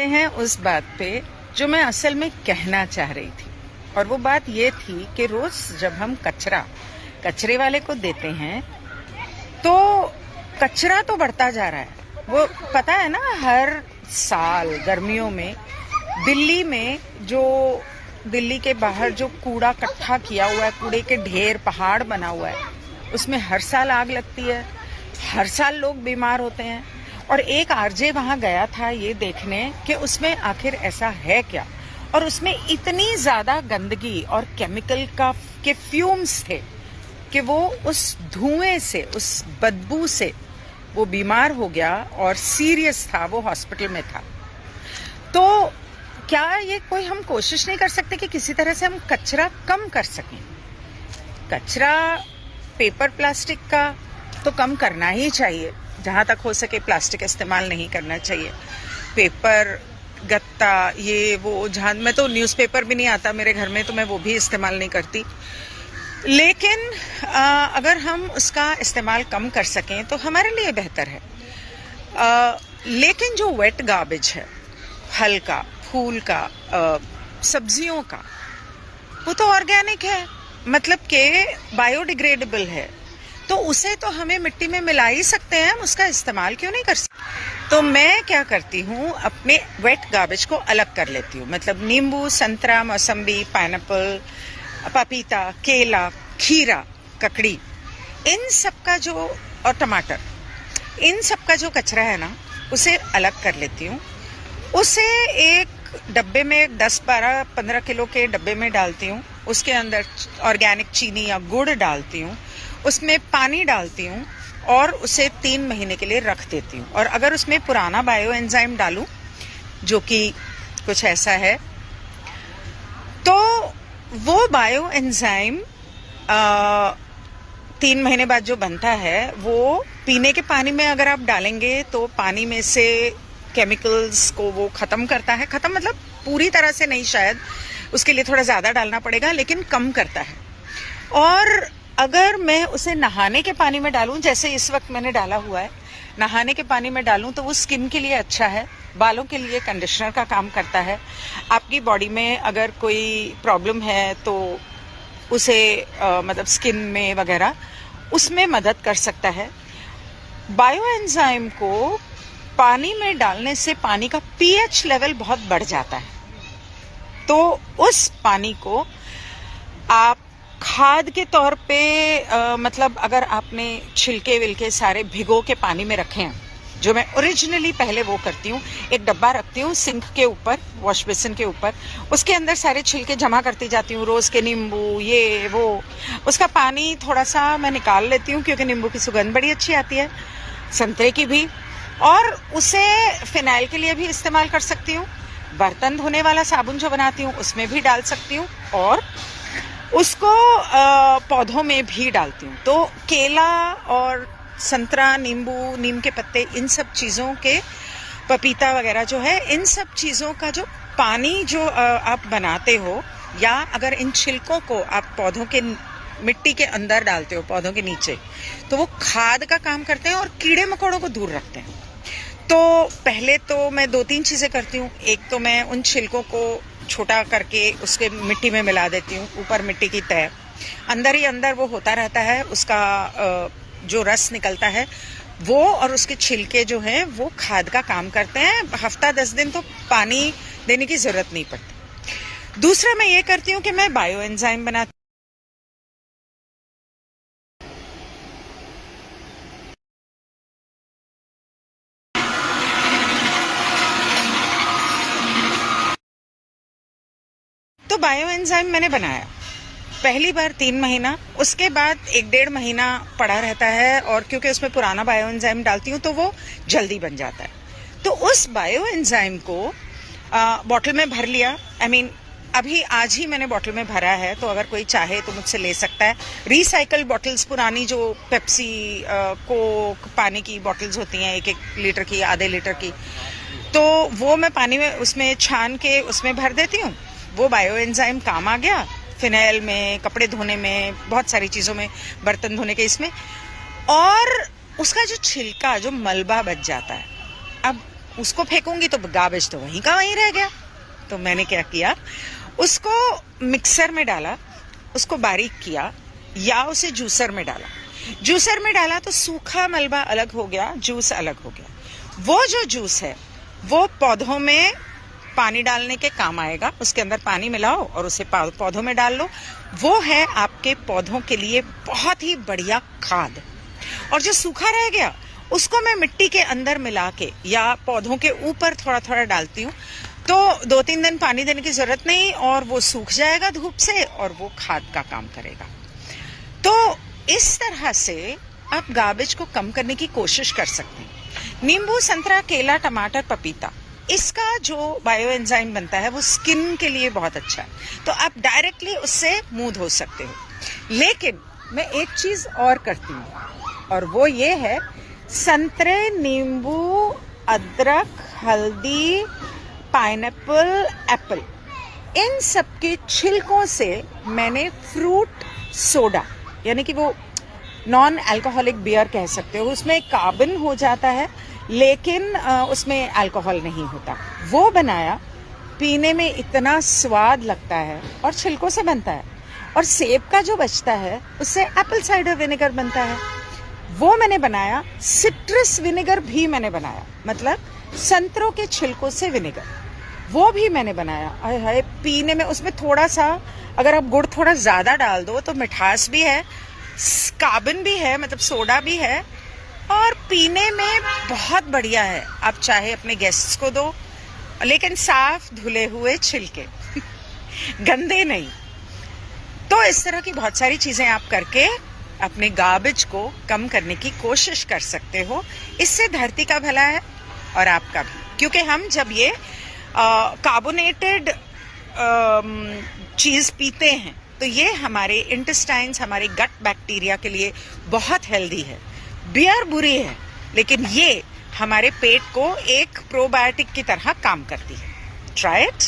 हैं उस बात पे जो मैं असल में कहना चाह रही थी, और वो बात ये थी कि रोज जब हम कचरे वाले को देते हैं तो कचरा तो बढ़ता जा रहा है। वो पता है ना, हर साल गर्मियों में दिल्ली में जो दिल्ली के बाहर जो कूड़ा इकट्ठा किया हुआ है, कूड़े के ढेर पहाड़ बना हुआ है, उसमें हर साल आग लगती है, हर साल लोग बीमार होते हैं। और एक आरजे वहां गया था ये देखने कि उसमें आखिर ऐसा है क्या, और उसमें इतनी ज्यादा गंदगी और केमिकल के फ्यूम्स थे कि वो उस धुएं से, उस बदबू से वो बीमार हो गया और सीरियस था, वो हॉस्पिटल में था। तो क्या ये कोई हम कोशिश नहीं कर सकते कि किसी तरह से हम कचरा कम कर सकें? कचरा पेपर प्लास्टिक का तो कम करना ही चाहिए, जहां तक हो सके प्लास्टिक इस्तेमाल नहीं करना चाहिए। पेपर, गत्ता, ये वो, जहां मैं तो न्यूज़पेपर भी नहीं आता मेरे घर में, तो मैं वो भी इस्तेमाल नहीं करती। लेकिन अगर हम उसका इस्तेमाल कम कर सकें तो हमारे लिए बेहतर है। लेकिन जो वेट गार्बेज है, फल का, फूल का, सब्जियों का, वो तो ऑर्गेनिक है, मतलब के बायोडिग्रेडेबल है, तो उसे तो हमें मिट्टी में मिला ही सकते हैं, हम उसका इस्तेमाल क्यों नहीं कर सकते? तो मैं क्या करती हूँ, अपने वेट गार्बेज को अलग कर लेती हूँ। मतलब नींबू, संतरा, मौसम्बी, पाइनएप्पल, पपीता, केला, खीरा, ककड़ी, इन सब का जो, और टमाटर, इन सब का जो कचरा है ना, उसे अलग कर लेती हूँ। उसे एक डब्बे में 10, 12, 15 किलो के डब्बे में डालती हूँ। उसके अंदर ऑर्गेनिक चीनी या गुड़ डालती हूँ, उसमें पानी डालती हूँ और उसे 3 महीने के लिए रख देती हूँ। और अगर उसमें पुराना बायो एंजाइम डालूं, जो कि कुछ ऐसा है, तो वो बायो एंजाइम 3 महीने बाद जो बनता है, वो पीने के पानी में अगर आप डालेंगे तो पानी में से केमिकल्स को वो खत्म करता है। खत्म मतलब पूरी तरह से नहीं, शायद उसके लिए थोड़ा ज्यादा डालना पड़ेगा, लेकिन कम करता है। और अगर मैं उसे नहाने के पानी में डालूं, जैसे इस वक्त मैंने डाला हुआ है, नहाने के पानी में डालूं, तो वो स्किन के लिए अच्छा है, बालों के लिए कंडीशनर का काम करता है। आपकी बॉडी में अगर कोई प्रॉब्लम है तो उसे मतलब स्किन में वगैरह, उसमें मदद कर सकता है। बायो एंजाइम को पानी में डालने से पानी का पीएच लेवल बहुत बढ़ जाता है, तो उस पानी को आप खाद के तौर पे मतलब अगर आपने छिलके विलके सारे भिगो के पानी में रखे हैं, जो मैं ओरिजिनली पहले वो करती हूँ, एक डब्बा रखती हूँ सिंक के ऊपर, वॉश बेसिन के ऊपर, उसके अंदर सारे छिलके जमा करती जाती हूँ, रोज के नींबू, ये वो, उसका पानी थोड़ा सा मैं निकाल लेती हूँ क्योंकि नींबू की सुगंध बड़ी अच्छी आती है, संतरे की भी, और उसे फिनाइल के लिए भी इस्तेमाल कर सकती हूँ। बर्तन धोने वाला साबुन जो बनाती हूँ उसमें भी डाल सकती हूँ, और उसको पौधों में भी डालती हूँ। तो केला और संतरा, नींबू, नीम के पत्ते, इन सब चीज़ों के, पपीता वगैरह जो है, इन सब चीज़ों का जो पानी जो आप बनाते हो, या अगर इन छिलकों को आप पौधों के मिट्टी के अंदर डालते हो, पौधों के नीचे, तो वो खाद का काम करते हैं और कीड़े मकोड़ों को दूर रखते हैं। तो पहले तो मैं 2-3 चीज़ें करती हूँ। एक तो मैं उन छिलकों को छोटा करके उसके मिट्टी में मिला देती हूँ, ऊपर मिट्टी की तय, अंदर ही अंदर वो होता रहता है, उसका जो रस निकलता है वो, और उसके छिलके जो हैं वो खाद का काम करते हैं। हफ्ता 10 दिन तो पानी देने की जरूरत नहीं पड़ती। दूसरा मैं ये करती हूँ कि मैं बायो एंजाइम बनाती तो बायो एंजाइम मैंने बनाया पहली बार 3 महीना, उसके बाद 1-1.5 महीना पड़ा रहता है, और क्योंकि उसमें पुराना बायो एंजाइम डालती हूँ तो वो जल्दी बन जाता है। तो उस बायो एंजाइम को बॉटल में भर लिया। अभी आज ही मैंने बॉटल में भरा है, तो अगर कोई चाहे तो मुझसे ले सकता है। रिसाइकल बॉटल्स, पुरानी जो पेप्सी, कोक, पानी की बॉटल्स होती हैं 1-1 लीटर की, आधे लीटर की, तो वो मैं पानी में उसमें छान के उसमें भर देती हूँ। वो बायो एंजाइम काम आ गया, फिनाइल में, कपड़े धोने में, बहुत सारी चीज़ों में, बर्तन धोने के इसमें। और उसका जो छिलका, जो मलबा बच जाता है, अब उसको फेंकूंगी तो गार्बेज तो वहीं का वहीं रह गया। तो मैंने क्या किया, उसको मिक्सर में डाला, उसको बारीक किया, या उसे जूसर में डाला। जूसर में डाला तो सूखा मलबा अलग हो गया, जूस अलग हो गया। वो जो जूस है वो पौधों में पानी डालने के काम आएगा। उसके अंदर पानी मिलाओ और उसे पौधों में डाल लो। वो है आपके पौधों के लिए बहुत ही बढ़िया खाद। और जो सूखा रह गया उसको मैं मिट्टी के अंदर मिला के या पौधों के ऊपर थोड़ा थोड़ा डालती हूँ, तो 2-3 दिन पानी देने की जरूरत नहीं और वो सूख जाएगा धूप से और वो खाद का काम करेगा। तो इस तरह से आप गार्बेज को कम करने की कोशिश कर सकते हैं। नींबू, संतरा, केला, टमाटर, पपीता, इसका जो बायो एंजाइम बनता है वो स्किन के लिए बहुत अच्छा है, तो आप डायरेक्टली उससे मुंह धो सकते हो। लेकिन मैं एक चीज और करती हूँ और वो ये है, संतरे, नींबू, अदरक, हल्दी, पाइनएप्पल, एप्पल, इन सब के छिलकों से मैंने फ्रूट सोडा, यानी कि वो नॉन अल्कोहलिक बियर कह सकते हो, उसमें कार्बन हो जाता है लेकिन उसमें अल्कोहल नहीं होता, वो बनाया। पीने में इतना स्वाद लगता है और छिलकों से बनता है। और सेब का जो बचता है उससे एप्पल साइडर विनेगर बनता है, वो मैंने बनाया। सिट्रस विनेगर भी मैंने बनाया, मतलब संतरों के छिलकों से विनेगर, वो भी मैंने बनाया। हाय हाय, पीने में उसमें थोड़ा सा अगर आप गुड़ थोड़ा ज्यादा डाल दो तो मिठास भी है, कार्बन भी है, मतलब सोडा भी है, और पीने में बहुत बढ़िया है। आप चाहे अपने गेस्ट्स को दो, लेकिन साफ धुले हुए छिलके गंदे नहीं। तो इस तरह की बहुत सारी चीजें आप करके अपने गार्बेज को कम करने की कोशिश कर सकते हो। इससे धरती का भला है और आपका भी, क्योंकि हम जब ये कार्बोनेटेड चीज पीते हैं तो ये हमारे इंटेस्टाइन्स, हमारे गट बैक्टीरिया के लिए बहुत हेल्दी है। बियर बुरी है लेकिन ये हमारे पेट को एक प्रोबायोटिक की तरह काम करती है। Try it.